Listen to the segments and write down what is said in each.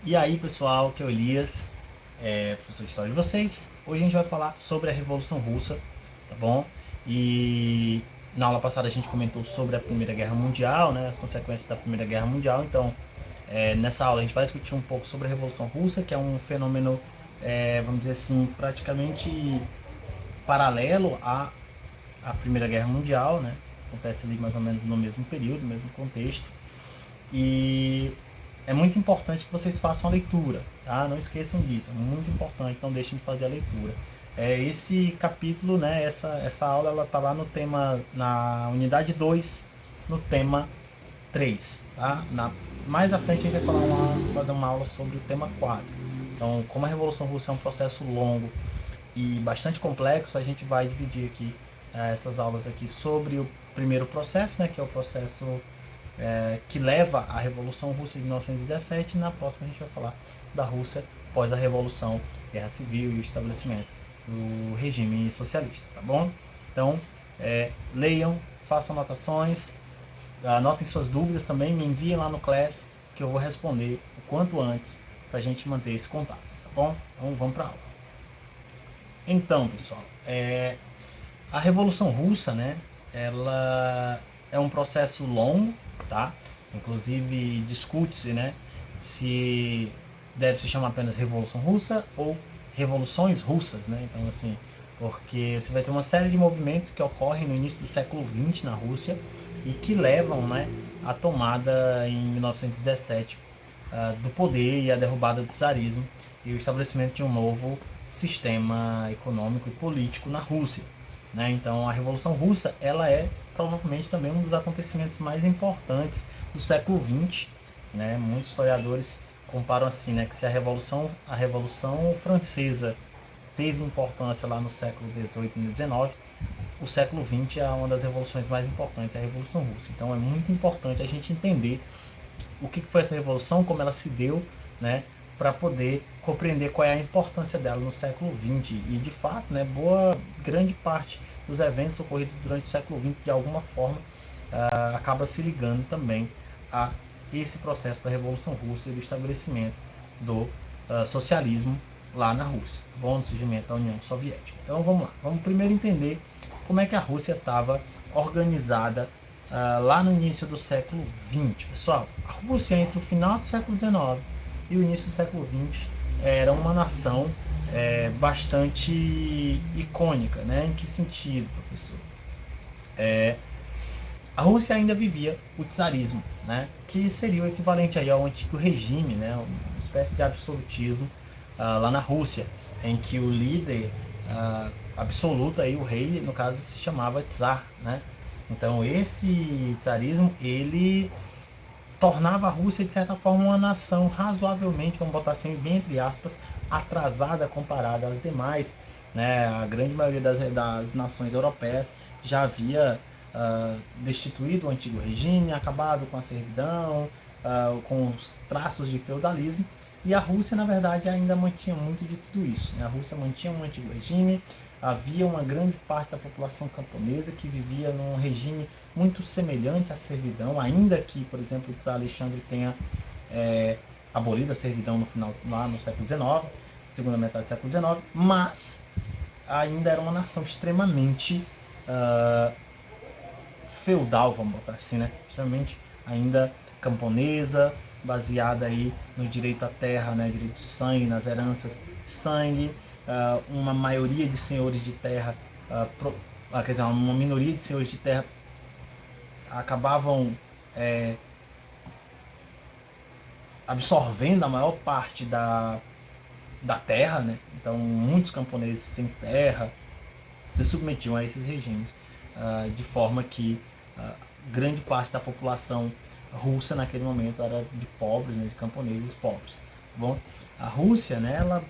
E aí, pessoal, aqui é o Elias, professor de História de vocês. Hoje a gente vai falar sobre a Revolução Russa, tá bom? E na aula passada a gente comentou sobre a Primeira Guerra Mundial, né, as consequências da Primeira Guerra Mundial. Então, nessa aula a gente vai discutir um pouco sobre a Revolução Russa, que é um fenômeno, vamos dizer assim, praticamente paralelo à Primeira Guerra Mundial, né? Acontece ali mais ou menos no mesmo período, no mesmo contexto. E é muito importante que vocês façam a leitura, tá? Não esqueçam disso, é muito importante, não deixem de fazer a leitura. Esse capítulo, né, essa aula, ela tá lá no tema, na unidade 2, no tema 3, tá? Mais à frente a gente vai fazer uma aula sobre o tema 4. Então, como a Revolução Russa é um processo longo e bastante complexo, a gente vai dividir aqui essas aulas aqui sobre o primeiro processo, né, que é o processo que leva à Revolução Russa de 1917. E na próxima a gente vai falar da Rússia após a Revolução, Guerra Civil e o estabelecimento do regime socialista, tá bom? Então, leiam, façam anotações, anotem suas dúvidas também, me enviem lá no Class que eu vou responder o quanto antes para a gente manter esse contato, tá bom? Então vamos para a aula. Então, pessoal, a Revolução Russa, né, ela é um processo longo, tá? Inclusive discute-se, né, se deve se chamar apenas Revolução Russa ou Revoluções Russas, né? Então, assim, porque você vai ter uma série de movimentos que ocorrem no início do século XX na Rússia e que levam, né, à tomada em 1917 do poder e a derrubada do czarismo e o estabelecimento de um novo sistema econômico e político na Rússia, né? Então, a Revolução Russa, ela é provavelmente também um dos acontecimentos mais importantes do século XX, né? Muitos historiadores comparam assim, né, que se a Revolução Francesa teve importância lá no século XVIII e XIX, o século XX é uma das revoluções mais importantes, é a Revolução Russa. Então, é muito importante a gente entender o que foi essa revolução, como ela se deu, né, para poder compreender qual é a importância dela no século XX. E de fato, né, grande parte dos eventos ocorridos durante o século XX, de alguma forma, acaba se ligando também a esse processo da Revolução Russa e do estabelecimento do socialismo lá na Rússia, bom, no surgimento da União Soviética. Então vamos lá, vamos primeiro entender como é que a Rússia estava organizada lá no início do século XX. Pessoal, a Rússia entre o final do século XIX e o início do século XX era uma nação bastante icônica, né? Em que sentido, professor? A Rússia ainda vivia o czarismo, né? Que seria o equivalente aí ao antigo regime, né? Uma espécie de absolutismo lá na Rússia, em que o líder absoluto, aí, o rei, no caso, se chamava czar, né? Então, esse czarismo, ele tornava a Rússia, de certa forma, uma nação razoavelmente, vamos botar assim, bem entre aspas, atrasada comparada às demais, né? A grande maioria das nações europeias já havia destituído o antigo regime, acabado com a servidão, com os traços de feudalismo, e a Rússia, na verdade, ainda mantinha muito de tudo isso, né? A Rússia mantinha um antigo regime, havia uma grande parte da população camponesa que vivia num regime muito semelhante à servidão, ainda que, por exemplo, o Tsar Alexandre tenha abolido a servidão no final, lá no século XIX, segunda metade do século XIX, mas ainda era uma nação extremamente feudal, vamos botar assim, né? Extremamente ainda camponesa, baseada aí no direito à terra, né? Direito de sangue, nas heranças de sangue, uma maioria de senhores de terra, quer dizer, uma minoria de senhores de terra acabavam absorvendo a maior parte da terra, né? Então muitos camponeses sem terra se submetiam a esses regimes, de forma que grande parte da população russa naquele momento era de pobres, né, de camponeses pobres. Bom, a Rússia, né, ela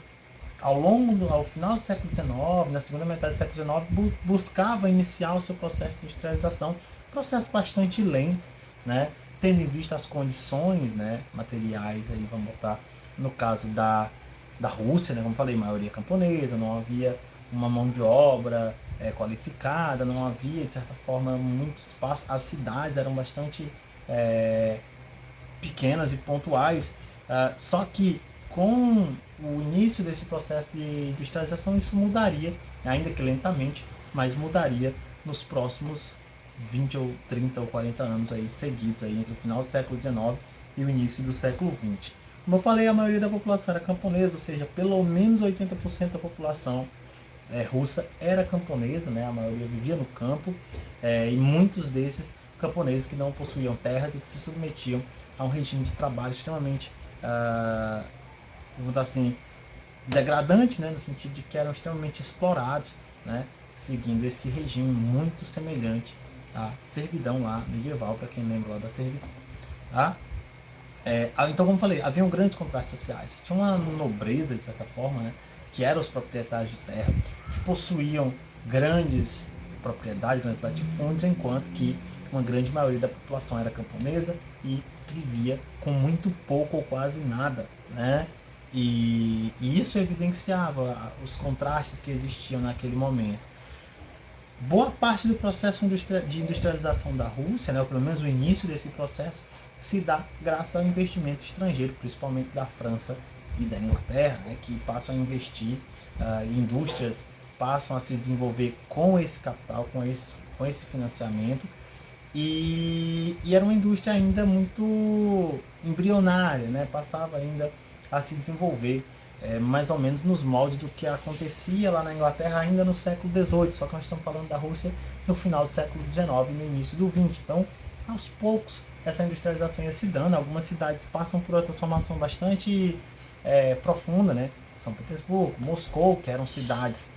ao final do século XIX, na segunda metade do século XIX, buscava iniciar o seu processo de industrialização, processo bastante lento, né, tendo em vista as condições, né, materiais, aí vamos botar no caso da Rússia, né, como falei, maioria camponesa, não havia uma mão de obra qualificada, não havia, de certa forma, muito espaço, as cidades eram bastante pequenas e pontuais, Só que com o início desse processo de industrialização, isso mudaria, ainda que lentamente, mas mudaria nos próximos 20 ou 30 ou 40 anos aí, seguidos, aí, entre o final do século XIX e o início do século XX. Como eu falei, a maioria da população era camponesa, ou seja, pelo menos 80% da população russa era camponesa, né? A maioria vivia no campo, e muitos desses camponeses que não possuíam terras e que se submetiam a um regime de trabalho extremamente, vamos dizer assim, degradante, né? No sentido de que eram extremamente explorados, né? Seguindo esse regime muito semelhante à servidão lá medieval, para quem lembra lá da servidão. Tá? Então, como eu falei, haviam grandes contrastes sociais. Tinha uma nobreza, de certa forma, né, que eram os proprietários de terra, que possuíam grandes propriedades, grandes latifúndios, enquanto que uma grande maioria da população era camponesa e vivia com muito pouco ou quase nada, né? E isso evidenciava os contrastes que existiam naquele momento. Boa parte do processo de industrialização da Rússia, né, ou pelo menos o início desse processo, se dá graças ao investimento estrangeiro, principalmente da França e da Inglaterra, né, que passam a investir, indústrias passam a se desenvolver com esse capital, com esse financiamento, e era uma indústria ainda muito embrionária, né, passava ainda a se desenvolver mais ou menos nos moldes do que acontecia lá na Inglaterra ainda no século XVIII, só que nós estamos falando da Rússia no final do século XIX e no início do XX. Então, aos poucos, essa industrialização ia se dando. Algumas cidades passam por uma transformação bastante profunda, né? São Petersburgo, Moscou, que eram cidades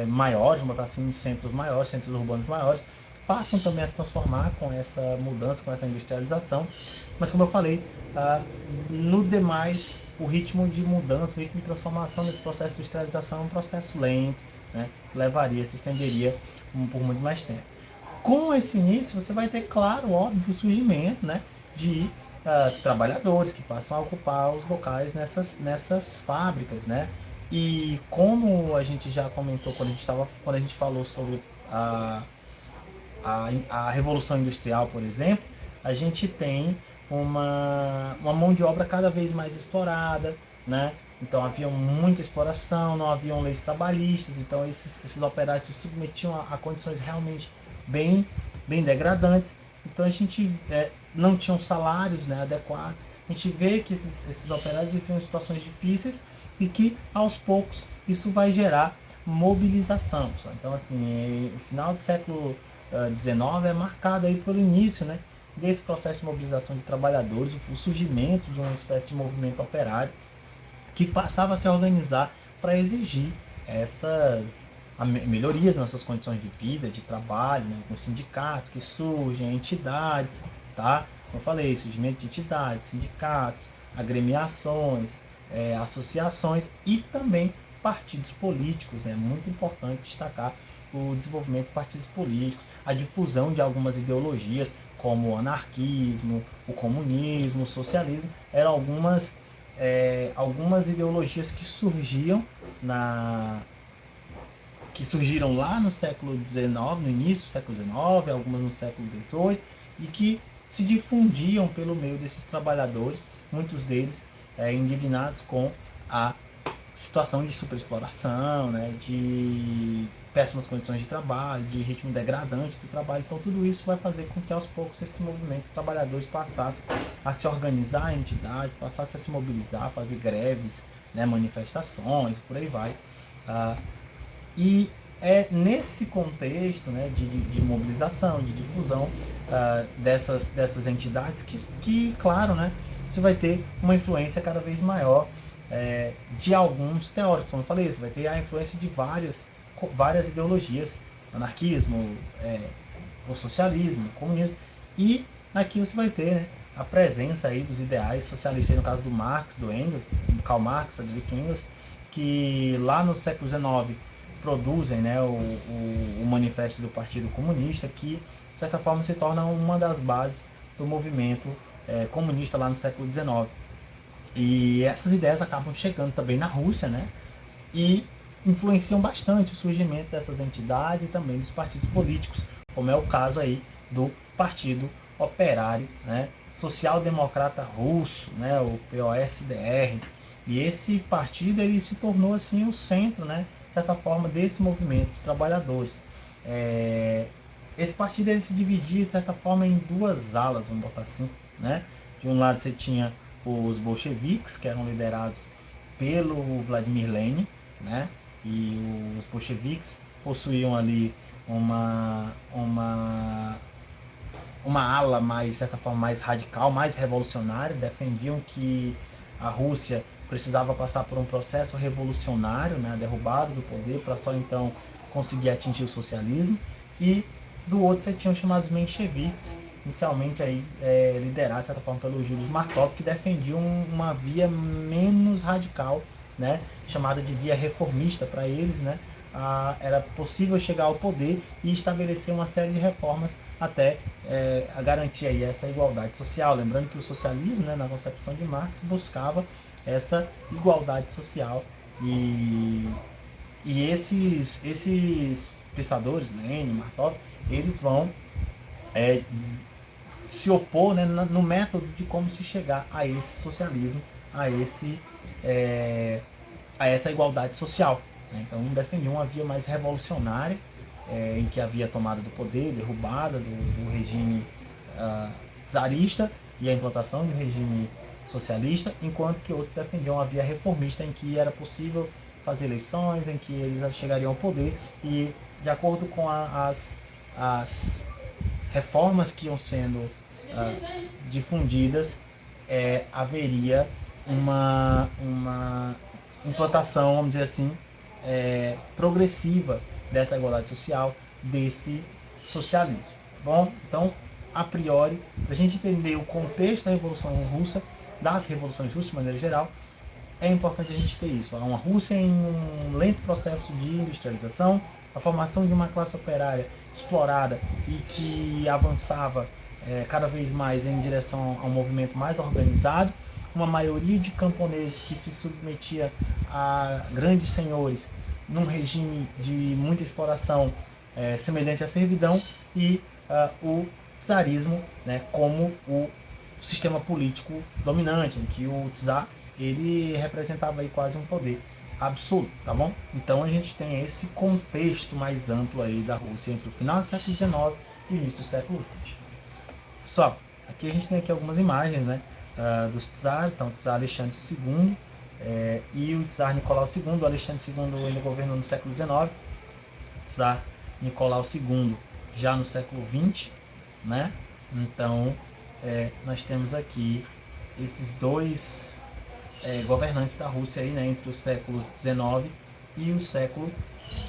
maiores, vamos botar assim, centros maiores, centros urbanos maiores, passam também a se transformar com essa mudança, com essa industrialização. Mas, como eu falei, no demais, o ritmo de mudança, o ritmo de transformação desse processo de industrialização é um processo lento, né? Se estenderia por muito mais tempo. Com esse início, você vai ter, claro, óbvio, o surgimento, né, de trabalhadores que passam a ocupar os locais nessas fábricas, né? E como a gente já comentou quando a gente falou sobre a Revolução Industrial, por exemplo, a gente tem uma mão de obra cada vez mais explorada, né? Então havia muita exploração, não haviam leis trabalhistas, então esses operários se submetiam a condições realmente bem degradantes. Então a gente não tinham salários, né, adequados. A gente vê que esses operários viviam situações difíceis e que aos poucos isso vai gerar mobilização. Então assim, o final do século XIX é marcado aí pelo início, né, desse processo de mobilização de trabalhadores, o surgimento de uma espécie de movimento operário que passava a se organizar para exigir essas melhorias nas suas condições de vida, de trabalho, né, com sindicatos que surgem, entidades, tá? Como eu falei, surgimento de entidades, sindicatos, agremiações, associações e também partidos políticos, né? Muito importante destacar o desenvolvimento de partidos políticos, a difusão de algumas ideologias como o anarquismo, o comunismo, o socialismo, eram algumas ideologias que surgiram lá no século XIX, no início do século XIX, algumas no século XVIII, e que se difundiam pelo meio desses trabalhadores, muitos deles indignados com a situação de superexploração, né, de péssimas condições de trabalho, de ritmo degradante do trabalho. Então tudo isso vai fazer com que aos poucos esse movimento de trabalhadores passasse a se organizar em entidades, passasse a se mobilizar, fazer greves, né, manifestações, por aí vai. E é nesse contexto, né, de mobilização, de difusão dessas entidades que, claro, né, você vai ter uma influência cada vez maior de alguns teóricos. Como eu falei, você vai ter a influência de várias ideologias, anarquismo, o socialismo, o comunismo, e aqui você vai ter, né, a presença aí dos ideais socialistas, no caso do Marx, do Engels, do Karl Marx, Friedrich Engels, que lá no século XIX produzem, né, o manifesto do Partido Comunista, que de certa forma se torna uma das bases do movimento comunista lá no século XIX. E essas ideias acabam chegando também na Rússia, né, e influenciam bastante o surgimento dessas entidades e também dos partidos políticos, como é o caso aí do Partido Operário, né, social-democrata russo, né, o POSDR, e esse partido ele se tornou assim o centro, né, de certa forma, desse movimento de trabalhadores. Esse partido ele se dividia de certa forma em duas alas, vamos botar assim, né? De um lado você tinha os bolcheviques, que eram liderados pelo Vladimir Lenin, né? E os bolcheviques possuíam ali uma ala mais, de certa forma, mais radical, mais revolucionária, defendiam que a Rússia precisava passar por um processo revolucionário, né, derrubado do poder, para só então conseguir atingir o socialismo. E do outro você tinha os chamados mencheviques, inicialmente aí, liderados, de certa forma, pelo Júlio Markov, que defendiam uma via menos radical, né, chamada de via reformista para eles, né. Era possível chegar ao poder e estabelecer uma série de reformas até a garantir aí essa igualdade social. Lembrando que o socialismo, né, na concepção de Marx, buscava essa igualdade social e esses pensadores, Lenin, Markov, eles vão se opor, né, no método de como se chegar a esse socialismo, a essa igualdade social. Né? Então, defendiam uma via mais revolucionária, em que havia tomada do poder, derrubada do regime czarista e a implantação de um regime socialista, enquanto que outros defendiam uma via reformista, em que era possível fazer eleições, em que eles chegariam ao poder e, de acordo com as reformas que iam sendo difundidas, haveria uma implantação, vamos dizer assim, progressiva dessa igualdade social, desse socialismo. Bom, então, a priori, para a gente entender o contexto da Revolução Russa, das revoluções russas de maneira geral, é importante a gente ter isso. Uma Rússia em um lento processo de industrialização, a formação de uma classe operária explorada e que avançava cada vez mais em direção a um movimento mais organizado, uma maioria de camponeses que se submetia a grandes senhores num regime de muita exploração semelhante à servidão e o czarismo, né, como o sistema político dominante, em que o czar ele representava aí quase um poder absoluto, tá bom? Então a gente tem esse contexto mais amplo aí da Rússia entre o final do século XIX e o início do século XX. Pessoal, aqui a gente tem aqui algumas imagens, né, dos czares. Então, o czar Alexandre II e o czar Nicolau II. O Alexandre II ainda governou no século XIX, o czar Nicolau II já no século XX, né? Então, nós temos aqui esses dois governantes da Rússia aí, né, entre o século XIX e o século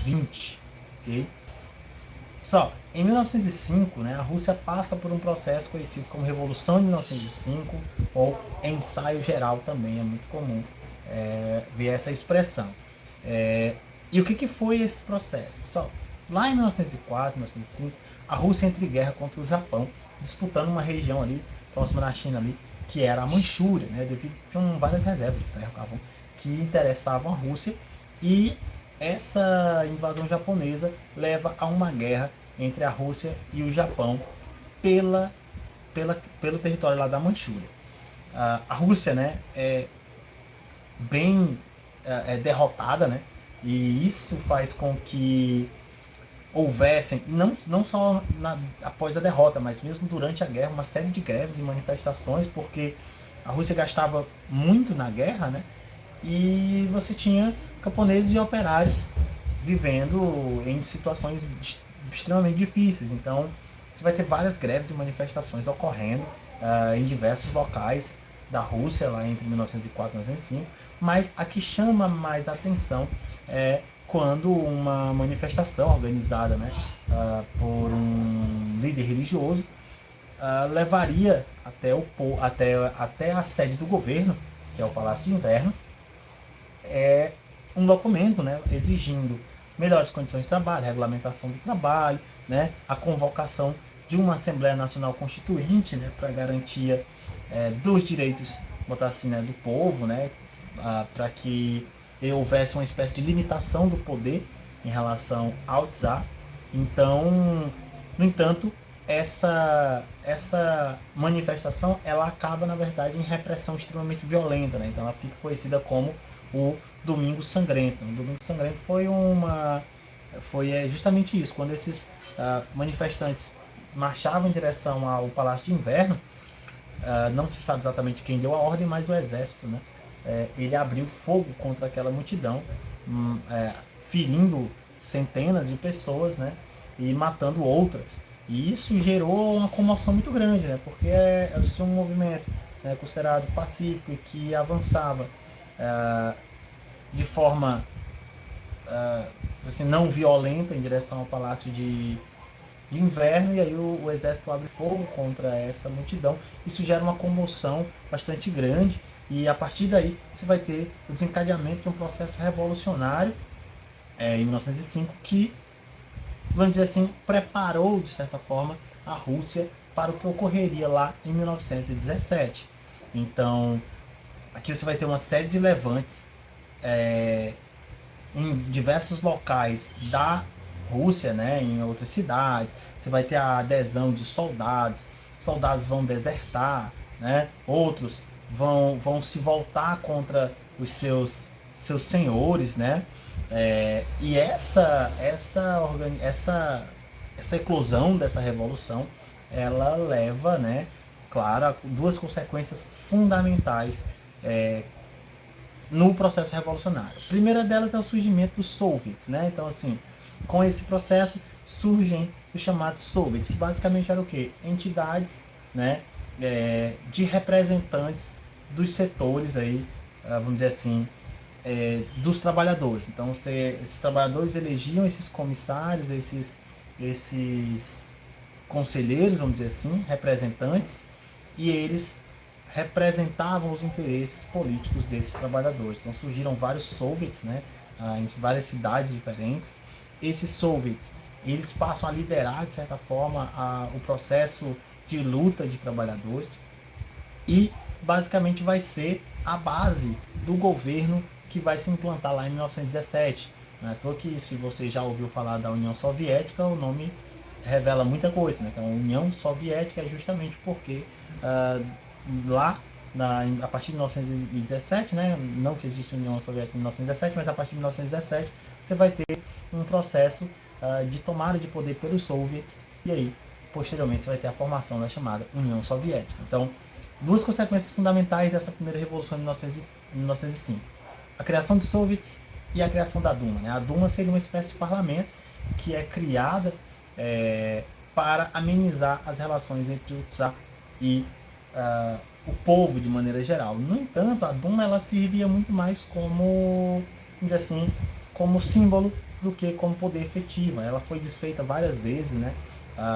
XX, ok? Só, em 1905, né, a Rússia passa por um processo conhecido como Revolução de 1905 ou Ensaio Geral, também é muito comum ver essa expressão. E o que foi esse processo? Só, lá em 1904, 1905, a Rússia entra em guerra contra o Japão, disputando uma região ali, próxima da China ali, que era a Manchúria, né, devido tinham várias reservas de ferro carvão que interessavam a Rússia, e essa invasão japonesa leva a uma guerra entre a Rússia e o Japão pelo território lá da Manchúria. A Rússia, né, é bem derrotada, né, e isso faz com que houvessem, e não só após a derrota, mas mesmo durante a guerra, uma série de greves e manifestações, porque a Rússia gastava muito na guerra, né? E você tinha camponeses e operários vivendo em situações extremamente difíceis. Então, você vai ter várias greves e manifestações ocorrendo em diversos locais da Rússia, lá entre 1904 e 1905, mas a que chama mais atenção é quando uma manifestação organizada, né, por um líder religioso levaria até a sede do governo, que é o Palácio de Inverno, um documento, né, exigindo melhores condições de trabalho, regulamentação do trabalho, né, a convocação de uma Assembleia Nacional Constituinte, né, para garantia dos direitos, botar assim, né, do povo, né, para que houvesse uma espécie de limitação do poder em relação ao czar. Então, no entanto, essa manifestação ela acaba, na verdade, em repressão extremamente violenta, né? Então ela fica conhecida como o Domingo Sangrento. O Domingo Sangrento foi justamente isso, quando esses manifestantes marchavam em direção ao Palácio de Inverno. Não se sabe exatamente quem deu a ordem, mas o exército, né? Ele abriu fogo contra aquela multidão, ferindo centenas de pessoas, né? E matando outras. E isso gerou uma comoção muito grande, né? Porque era um movimento, né, considerado pacífico e que avançava de forma assim, não violenta em direção ao Palácio de Inverno, e aí o exército abre fogo contra essa multidão. Isso gera uma comoção bastante grande, e a partir daí você vai ter o desencadeamento de um processo revolucionário em 1905 que, vamos dizer assim, preparou de certa forma a Rússia para o que ocorreria lá em 1917. Então, aqui você vai ter uma série de levantes em diversos locais da Rússia, né, em outras cidades. Você vai ter a adesão de soldados, soldados vão desertar, né, outros vão se voltar contra os seus senhores, né, e essa eclosão dessa revolução, ela leva, né, claro, a duas consequências fundamentais no processo revolucionário. A primeira delas é o surgimento dos soviets, né? Então, assim, com esse processo surgem os chamados soviets, que basicamente eram o quê? Entidades, né, de representantes dos setores aí, vamos dizer assim, dos trabalhadores. Então, esses trabalhadores elegiam esses comissários, esses conselheiros, vamos dizer assim, representantes, e eles representavam os interesses políticos desses trabalhadores. Então surgiram vários soviets, né, em várias cidades diferentes. Esses soviets, eles passam a liderar, de certa forma, o processo de luta de trabalhadores, e basicamente vai ser a base do governo que vai se implantar lá em 1917. Não é à toa que, se você já ouviu falar da União Soviética, o nome revela muita coisa, né? Então, a União Soviética é justamente porque lá, a partir de 1917, né? Não que existe União Soviética em 1917, mas a partir de 1917 você vai ter um processo de tomada de poder pelos soviets, e aí, posteriormente, você vai ter a formação da chamada União Soviética. Então, duas consequências fundamentais dessa primeira revolução de 1905: a criação dos soviets e a criação da Duma, né? A Duma seria uma espécie de parlamento que é criada para amenizar as relações entre o czar e o povo de maneira geral. No entanto, a Duma ela servia muito mais como, assim, como símbolo do que como poder efetivo. Ela foi desfeita várias vezes, né?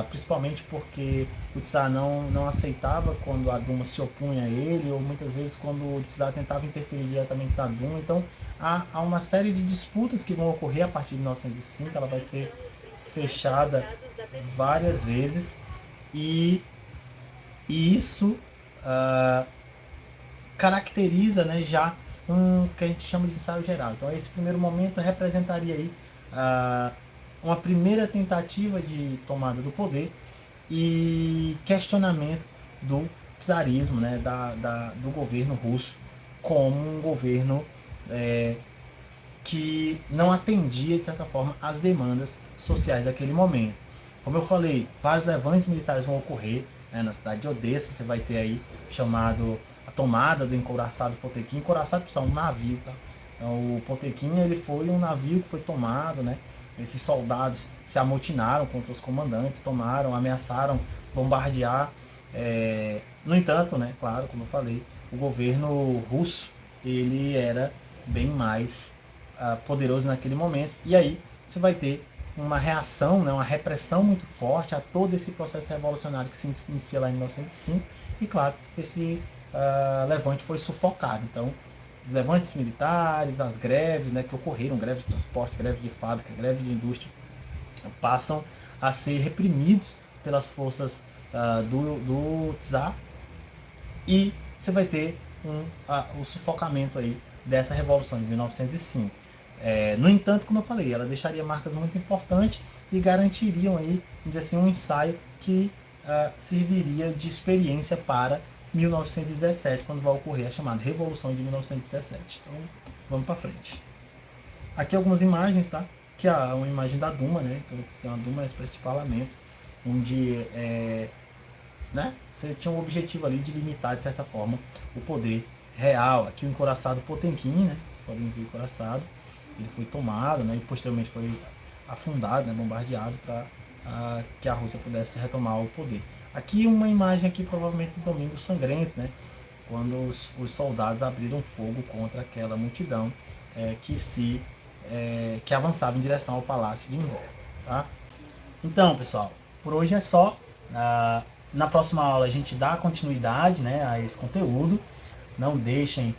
Principalmente porque o czar não aceitava quando a Duma se opunha a ele, ou muitas vezes quando o czar tentava interferir diretamente na Duma. Então há uma série de disputas que vão ocorrer a partir de 1905. Ela vai ser fechada várias vezes, e isso caracteriza, né, já que a gente chama de ensaio geral. Então esse primeiro momento representaria aí uma primeira tentativa de tomada do poder e questionamento do czarismo, né, do governo russo como um governo que não atendia, de certa forma, às demandas sociais daquele momento. Como eu falei, vários levantes militares vão ocorrer, né, na cidade de Odessa. Você vai ter aí chamado a tomada do encouraçado Potemkin. Encouraçado é um navio, tá? Então, o Potemkin ele foi um navio que foi tomado, né? Esses soldados se amotinaram contra os comandantes, ameaçaram bombardear. No entanto, né, claro, como eu falei, o governo russo ele era bem mais poderoso naquele momento, e aí você vai ter uma reação, né, uma repressão muito forte a todo esse processo revolucionário que se inicia lá em 1905, e claro, esse levante foi sufocado. Então, os levantes militares, as greves, né, que ocorreram, greves de transporte, greves de fábrica, greves de indústria, passam a ser reprimidos pelas forças do czar, e você vai ter o sufocamento aí dessa revolução de 1905. No entanto, como eu falei, ela deixaria marcas muito importantes e garantiriam aí, vamos dizer assim, um ensaio que serviria de experiência para 1917, quando vai ocorrer a chamada Revolução de 1917. Então, vamos para frente. Aqui algumas imagens, tá? Que é uma imagem da Duma, né? Então você tem uma Duma, uma espécie de parlamento, onde né, você tinha um objetivo ali de limitar, de certa forma, o poder real. Aqui o encouraçado Potemkin, né? Vocês podem ver o encouraçado. Ele foi tomado, né? E posteriormente foi afundado, né? Bombardeado para que a Rússia pudesse retomar o poder. Aqui uma imagem aqui provavelmente do Domingo Sangrento, né? Quando os soldados abriram fogo contra aquela multidão que avançava em direção ao Palácio de Inverno. Tá? Então, pessoal, por hoje é só. Na próxima aula a gente dá continuidade, né, a esse conteúdo. Não deixem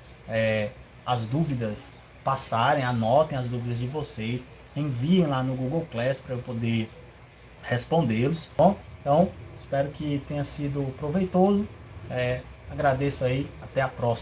as dúvidas passarem, anotem as dúvidas de vocês, enviem lá no Google Class para eu poder respondê-los. Bom, então espero que tenha sido proveitoso. Agradeço aí, até a próxima.